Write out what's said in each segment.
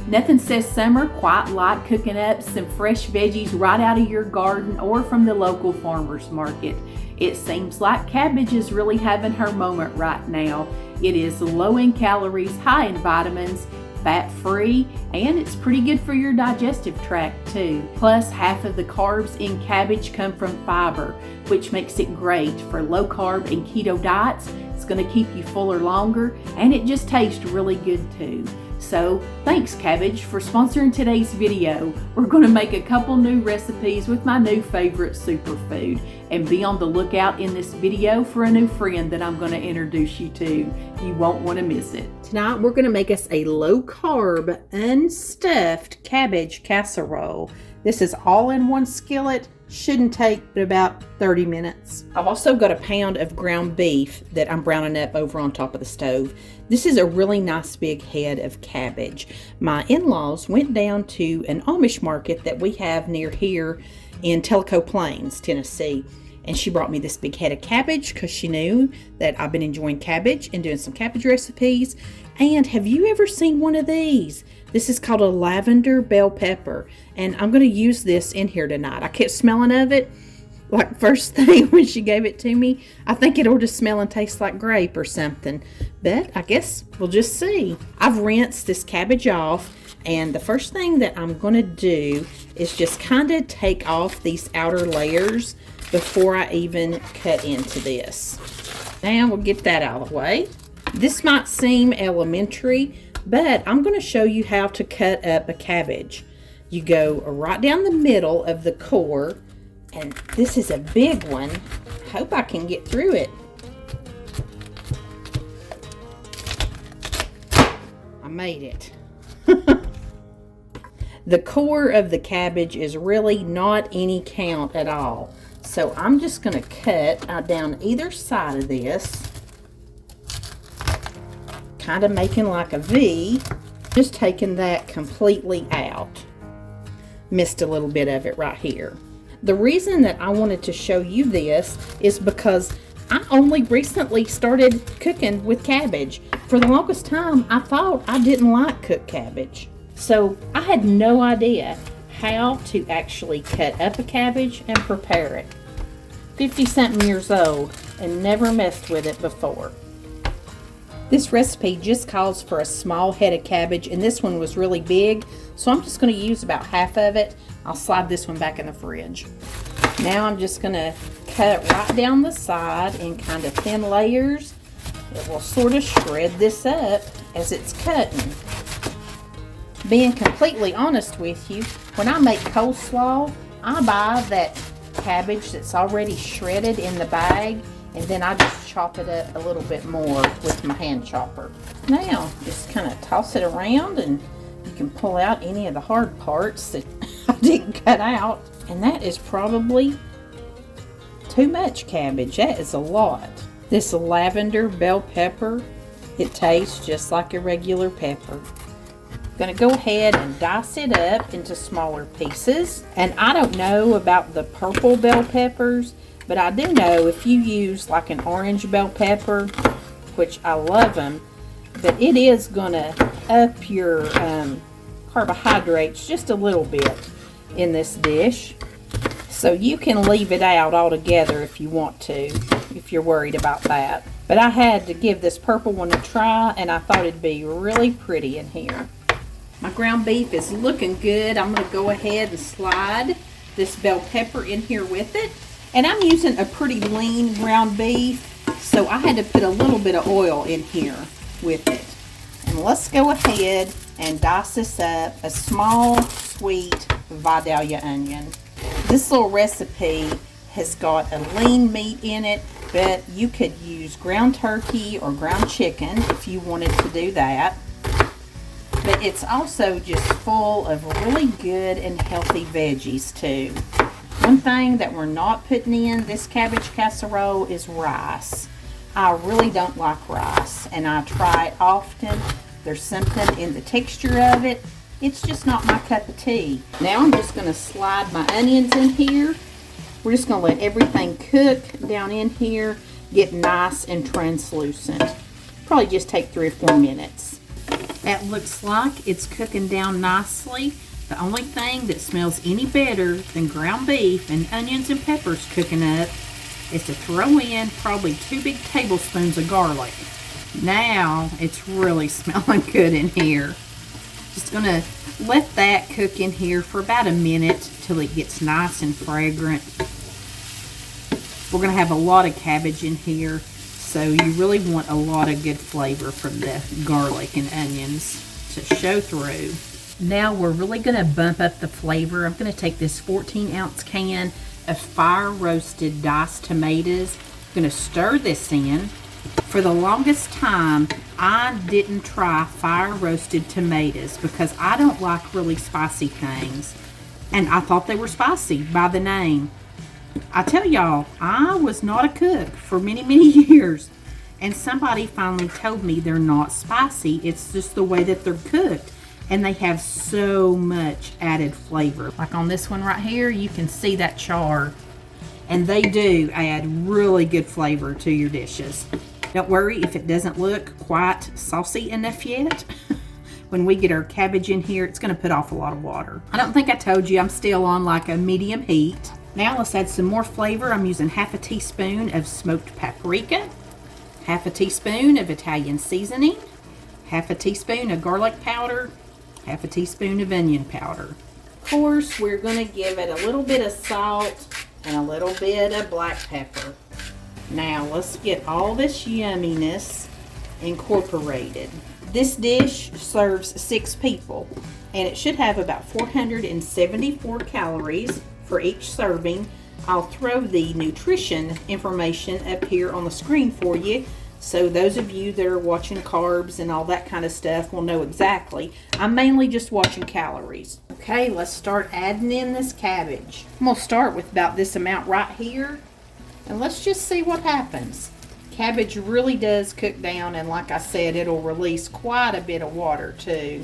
Nothing says summer quite like cooking up some fresh veggies right out of your garden or from the local farmer's market. It seems like cabbage is really having her moment right now. It is low in calories, high in vitamins, fat-free, and it's pretty good for your digestive tract too. Plus, half of the carbs in cabbage come from fiber, which makes it great for low carb and keto diets. It's going to keep you fuller longer, and it just tastes really good too. So thanks Cabbage for sponsoring today's video. We're going to make a couple new recipes with my new favorite superfood, and be on the lookout in this video for a new friend that I'm going to introduce you to. You won't want to miss it. Tonight we're going to make us a low carb unstuffed cabbage casserole. This is all in one skillet. Shouldn't take but about 30 minutes. I've also got a pound of ground beef that I'm browning up over on top of the stove. This is a really nice big head of cabbage. My in-laws went down to an Amish market that we have near here in Tellico Plains, Tennessee. And she brought me this big head of cabbage because she knew that I've been enjoying cabbage and doing some cabbage recipes. And have you ever seen one of these? This is called a lavender bell pepper, and I'm going to use this in here tonight. I kept smelling of it, like first thing when she gave it to me. I think it ought to smell and taste like grape or something, but I guess we'll just see. I've rinsed this cabbage off, and the first thing that I'm going to do is just kind of take off these outer layers before I even cut into this. Now we'll get that out of the way. This might seem elementary, but I'm going to show you how to cut up a cabbage. You go right down the middle of the core, and this is a big one. Hope I can get through it. I made it. The core of the cabbage is really not any count at all. So I'm just going to cut down either side of this, kind of making like a V, just taking that completely out. Missed a little bit of it right here. The reason that I wanted to show you this is because I only recently started cooking with cabbage. For the longest time, I thought I didn't like cooked cabbage. So I had no idea how to actually cut up a cabbage and prepare it. 50-something years old and never messed with it before. This recipe just calls for a small head of cabbage, and this one was really big, so I'm just going to use about half of it. I'll slide this one back in the fridge. Now I'm just going to cut it right down the side in kind of thin layers. It will sort of shred this up as it's cutting. Being completely honest with you, when I make coleslaw, I buy that cabbage that's already shredded in the bag, and then I just chop it up a little bit more with my hand chopper. Now, just kind of toss it around, and you can pull out any of the hard parts that I didn't cut out. And that is probably too much cabbage. That is a lot. This lavender bell pepper, it tastes just like a regular pepper. I'm going to go ahead and dice it up into smaller pieces. And I don't know about the purple bell peppers, but I do know if you use like an orange bell pepper, which I love them, but it is going to up your carbohydrates just a little bit in this dish. So you can leave it out altogether if you want to, if you're worried about that. But I had to give this purple one a try, and I thought it'd be really pretty in here. My ground beef is looking good. I'm going to go ahead and slide this bell pepper in here with it. And I'm using a pretty lean ground beef, so I had to put a little bit of oil in here with it. And let's go ahead and dice this up, a small, sweet Vidalia onion. This little recipe has got a lean meat in it, but you could use ground turkey or ground chicken if you wanted to do that. But it's also just full of really good and healthy veggies too. One thing that we're not putting in this cabbage casserole is rice. I really don't like rice, and I try it often. There's something in the texture of it. It's just not my cup of tea. Now I'm just going to slide my onions in here. We're just going to let everything cook down in here, get nice and translucent. Probably just take 3 or 4 minutes. That looks like it's cooking down nicely. The only thing that smells any better than ground beef and onions and peppers cooking up is to throw in probably 2 big tablespoons of garlic. Now it's really smelling good in here. Just gonna let that cook in here for about a minute till it gets nice and fragrant. We're gonna have a lot of cabbage in here, so you really want a lot of good flavor from the garlic and onions to show through. Now we're really gonna bump up the flavor. I'm gonna take this 14-ounce can of fire roasted diced tomatoes. I'm gonna stir this in. For the longest time, I didn't try fire roasted tomatoes because I don't like really spicy things. And I thought they were spicy by the name. I tell y'all, I was not a cook for many, many years. And somebody finally told me they're not spicy. It's just the way that they're cooked. And they have so much added flavor. Like on this one right here, you can see that char. And they do add really good flavor to your dishes. Don't worry if it doesn't look quite saucy enough yet. When we get our cabbage in here, it's going to put off a lot of water. I don't think I told you I'm still on like a medium heat. Now let's add some more flavor. I'm using half a teaspoon of smoked paprika, half a teaspoon of Italian seasoning, half a teaspoon of garlic powder, half a teaspoon of onion powder. Of course, we're going to give it a little bit of salt and a little bit of black pepper. Now let's get all this yumminess incorporated. This dish serves 6 people and it should have about 474 calories for each serving. I'll throw the nutrition information up here on the screen for you, so those of you that are watching carbs and all that kind of stuff will know exactly. I'm mainly just watching calories. Okay, let's start adding in this cabbage. I'm going to start with about this amount right here, and let's just see what happens. Cabbage really does cook down, and like I said, it'll release quite a bit of water too.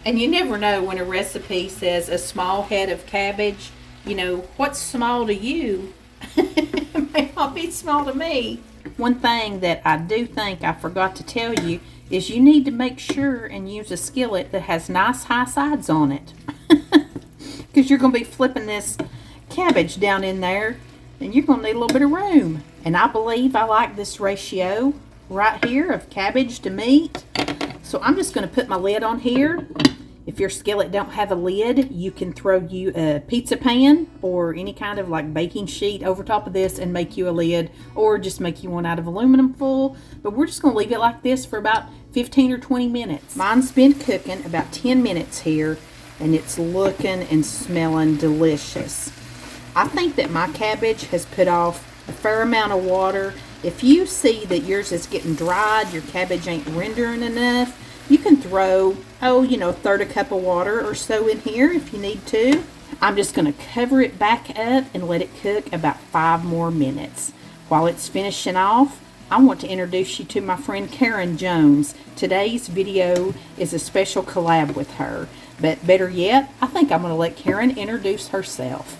And you never know when a recipe says a small head of cabbage. You know, what's small to you may not be small to me. One thing that I do think I forgot to tell you is you need to make sure and use a skillet that has nice high sides on it. Because you're going to be flipping this cabbage down in there and you're going to need a little bit of room. And I believe I like this ratio right here of cabbage to meat. So I'm just going to put my lid on here. If your skillet don't have a lid, you can throw you a pizza pan or any kind of like baking sheet over top of this and make you a lid, or just make you one out of aluminum foil. But we're just going to leave it like this for about 15 or 20 minutes. Mine's been cooking about 10 minutes here, and it's looking and smelling delicious. I think that my cabbage has put off a fair amount of water. If you see that yours is getting dried, your cabbage ain't rendering enough, you can throw, a third a cup of water or so in here if you need to. I'm just going to cover it back up and let it cook about 5 more minutes. While it's finishing off, I want to introduce you to my friend Karen Jones. Today's video is a special collab with her. But better yet, I think I'm going to let Karen introduce herself.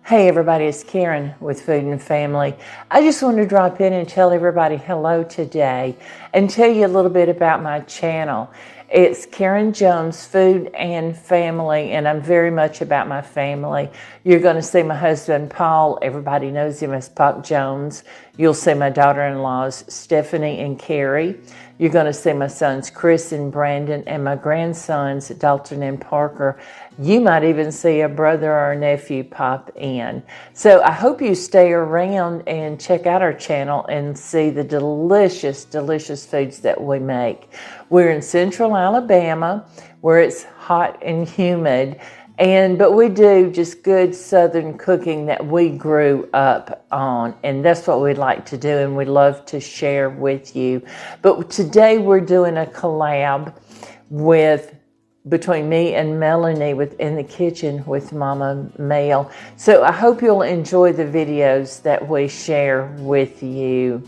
Hey everybody, it's Karen with Food and Family. I just want to drop in and tell everybody hello today and tell you a little bit about my channel. It's Karen Jones Food and Family, and I'm very much about my family. You're going to see my husband Paul. Everybody knows him as Pop Jones. You'll see my daughter-in-laws Stephanie and Carrie. You're going to see my sons Chris and Brandon, and my grandsons Dalton and Parker. You might even see a brother or a nephew pop in. So I hope you stay around and check out our channel and see the delicious, delicious foods that we make. We're in Central Alabama where it's hot and humid, but we do just good Southern cooking that we grew up on, and that's what we'd like to do, and we'd love to share with you. But today we're doing a collab between me and Melanie in the kitchen with Mama Mail. So I hope you'll enjoy the videos that we share with you.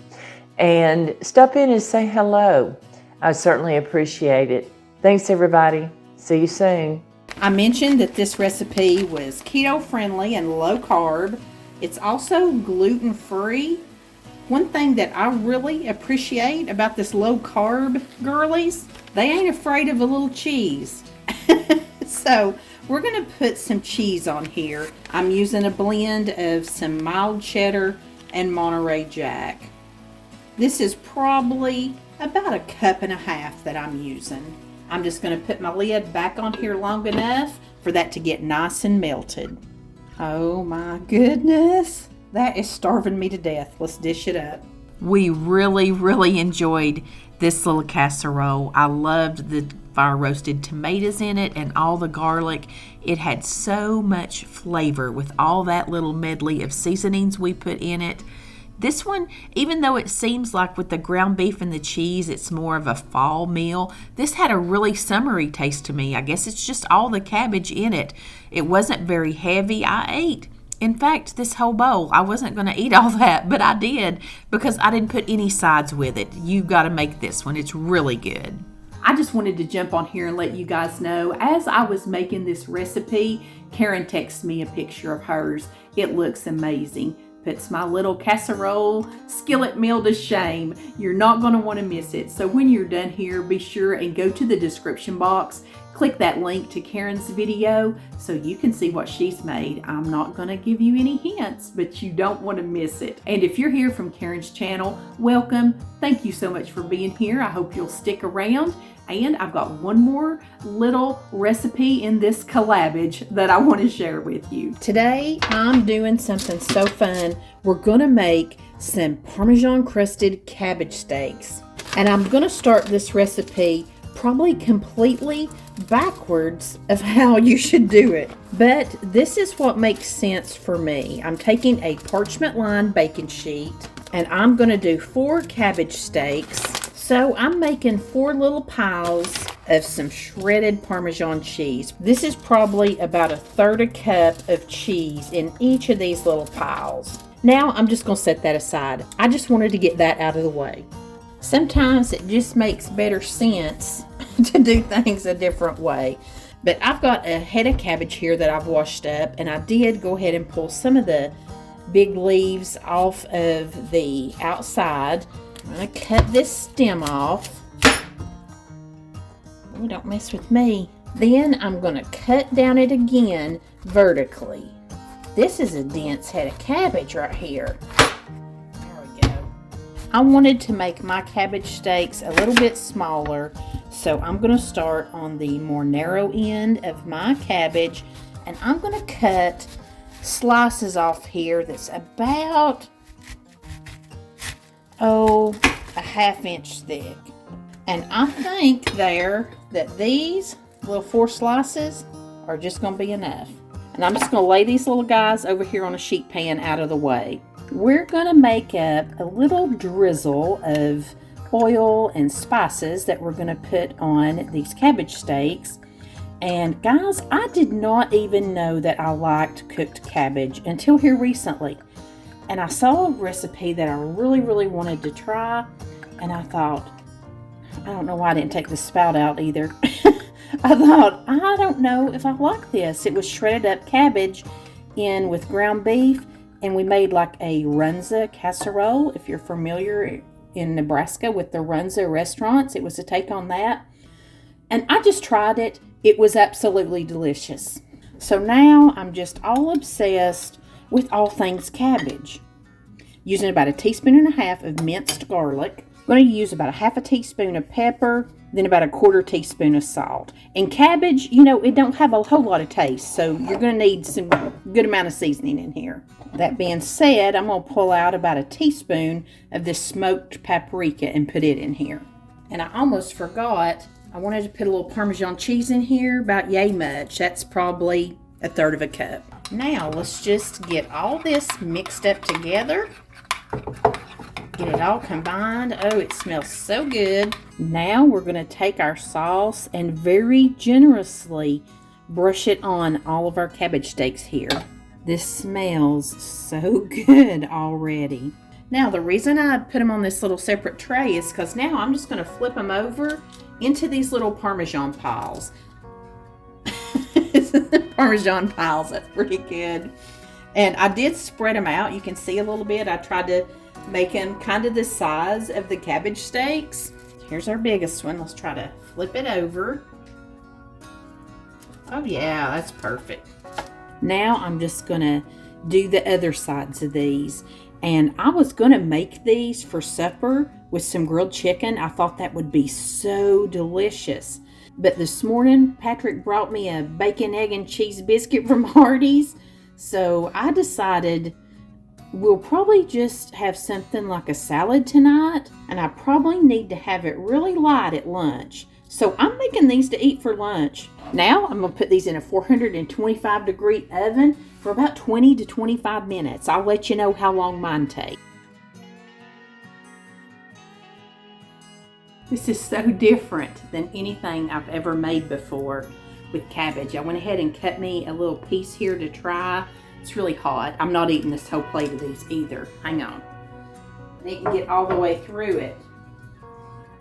And stop in and say hello. I certainly appreciate it. Thanks everybody. See you soon. I mentioned that this recipe was keto friendly and low carb. It's also gluten free. One thing that I really appreciate about this low carb girlies They ain't afraid of a little cheese. So we're going to put some cheese on here. I'm using a blend of some mild cheddar and Monterey Jack. This is probably about 1.5 cups that I'm using. I'm just going to put my lid back on here long enough for that to get nice and melted. Oh my goodness, that is starving me to death. Let's dish it up. We really enjoyed this little casserole. I loved the fire roasted tomatoes in it and all the garlic. It had so much flavor with all that little medley of seasonings we put in it. This one, even though it seems like with the ground beef and the cheese, it's more of a fall meal, this had a really summery taste to me. I guess it's just all the cabbage in it. It wasn't very heavy. I ate, in fact, this whole bowl. I wasn't going to eat all that, but I did because I didn't put any sides with it. You've got to make this one. It's really good. I just wanted to jump on here and let you guys know, as I was making this recipe, Karen texted me a picture of hers. It looks amazing. Puts my little casserole skillet meal to shame. You're not going to want to miss it. So when you're done here, be sure and go to the description box. Click that link to Karen's video so you can see what she's made. I'm not going to give you any hints, but you don't want to miss it. And if you're here from Karen's channel, welcome. Thank you so much for being here. I hope you'll stick around. And I've got one more little recipe in this collabage that I want to share with you. Today, I'm doing something so fun. We're going to make some Parmesan crusted cabbage steaks. And I'm going to start this recipe probably completely backwards of how you should do it. But this is what makes sense for me. I'm taking a parchment lined baking sheet and I'm going to do 4 cabbage steaks. So I'm making 4 little piles of some shredded Parmesan cheese. This is probably about 1/3 cup of cheese in each of these little piles. Now I'm just going to set that aside. I just wanted to get that out of the way. Sometimes it just makes better sense to do things a different way. But I've got a head of cabbage here that I've washed up, and I did go ahead and pull some of the big leaves off of the outside. I'm going to cut this stem off. Oh, don't mess with me. Then I'm going to cut down it again vertically. This is a dense head of cabbage right here. There we go. I wanted to make my cabbage steaks a little bit smaller, so I'm going to start on the more narrow end of my cabbage, and I'm going to cut slices off here that's about a 1/2 inch thick. And I think there that these little 4 slices are just going to be enough. And I'm just going to lay these little guys over here on a sheet pan out of the way. We're going to make up a little drizzle of oil and spices that we're going to put on these cabbage steaks. And guys, I did not even know that I liked cooked cabbage until here recently. And I saw a recipe that I really wanted to try, and I thought, I don't know why I didn't take the spout out either. I thought, I don't know if I like this. It was shredded up cabbage in with ground beef, and we made like a runza casserole. If you're familiar in Nebraska with the runza restaurants, it was a take on that. And I just tried it. It was absolutely delicious. So now I'm just all obsessed with all things cabbage. Using about 1.5 teaspoons of minced garlic. I'm going to use about 1/2 teaspoon of pepper, then about 1/4 teaspoon of salt. And cabbage, you know, it don't have a whole lot of taste, so you're going to need some good amount of seasoning in here. That being said, I'm going to pull out about 1 teaspoon of this smoked paprika and put it in here. And I almost forgot, I wanted to put a little Parmesan cheese in here, about yay much. That's probably 1/3 cup. Now let's just get all this mixed up together. Get it all combined. Oh, it smells so good. Now we're going to take our sauce and very generously brush it on all of our cabbage steaks here. This smells so good already. Now the reason I put them on this little separate tray is because now I'm just going to flip them over into these little Parmesan piles. Parmesan piles, that's pretty good. And I did spread them out. You can see a little bit. I tried to make them kind of the size of the cabbage steaks. Here's our biggest one. Let's try to flip it over. Oh yeah, that's perfect. Now I'm just gonna do the other sides of these. And I was gonna make these for supper with some grilled chicken. I thought that would be so delicious. But this morning, Patrick brought me a bacon, egg, and cheese biscuit from Hardee's. So I decided we'll probably just have something like a salad tonight. And I probably need to have it really light at lunch. So I'm making these to eat for lunch. Now I'm gonna put these in a 425-degree oven for about 20 to 25 minutes. I'll let you know how long mine take. This is so different than anything I've ever made before with cabbage. I went ahead and cut me a little piece here to try. It's really hot. I'm not eating this whole plate of these either. Hang on. I didn't get all the way through it.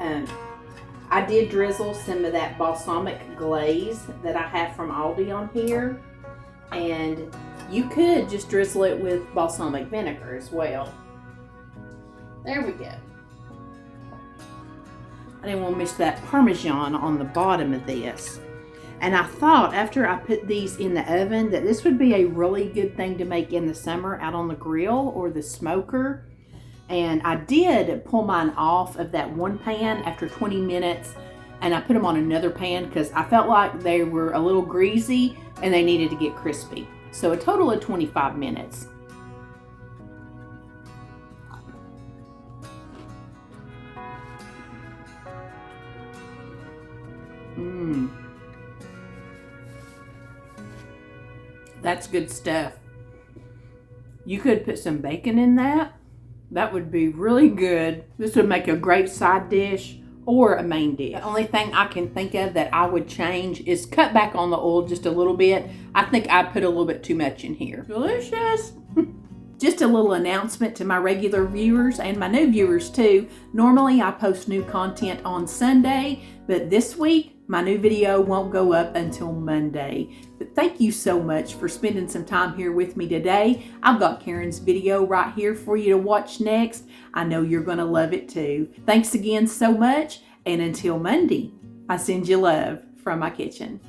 I did drizzle some of that balsamic glaze that I have from Aldi on here. And you could just drizzle it with balsamic vinegar as well. There we go. I didn't want to miss that Parmesan on the bottom of this. And I thought after I put these in the oven that this would be a really good thing to make in the summer out on the grill or the smoker. And I did pull mine off of that one pan after 20 minutes and I put them on another pan because I felt like they were a little greasy and they needed to get crispy. So a total of 25 minutes. That's good stuff. You could put some bacon in that. That would be really good. This would make a great side dish or a main dish. The only thing I can think of that I would change is cut back on the oil just a little bit. I think I put a little bit too much in here. Delicious. Just a little announcement to my regular viewers and my new viewers too. Normally I post new content on Sunday, but this week my new video won't go up until Monday. But thank you so much for spending some time here with me today. I've got Karen's video right here for you to watch next. I know you're gonna love it too. Thanks again so much, and until Monday, I send you love from my kitchen.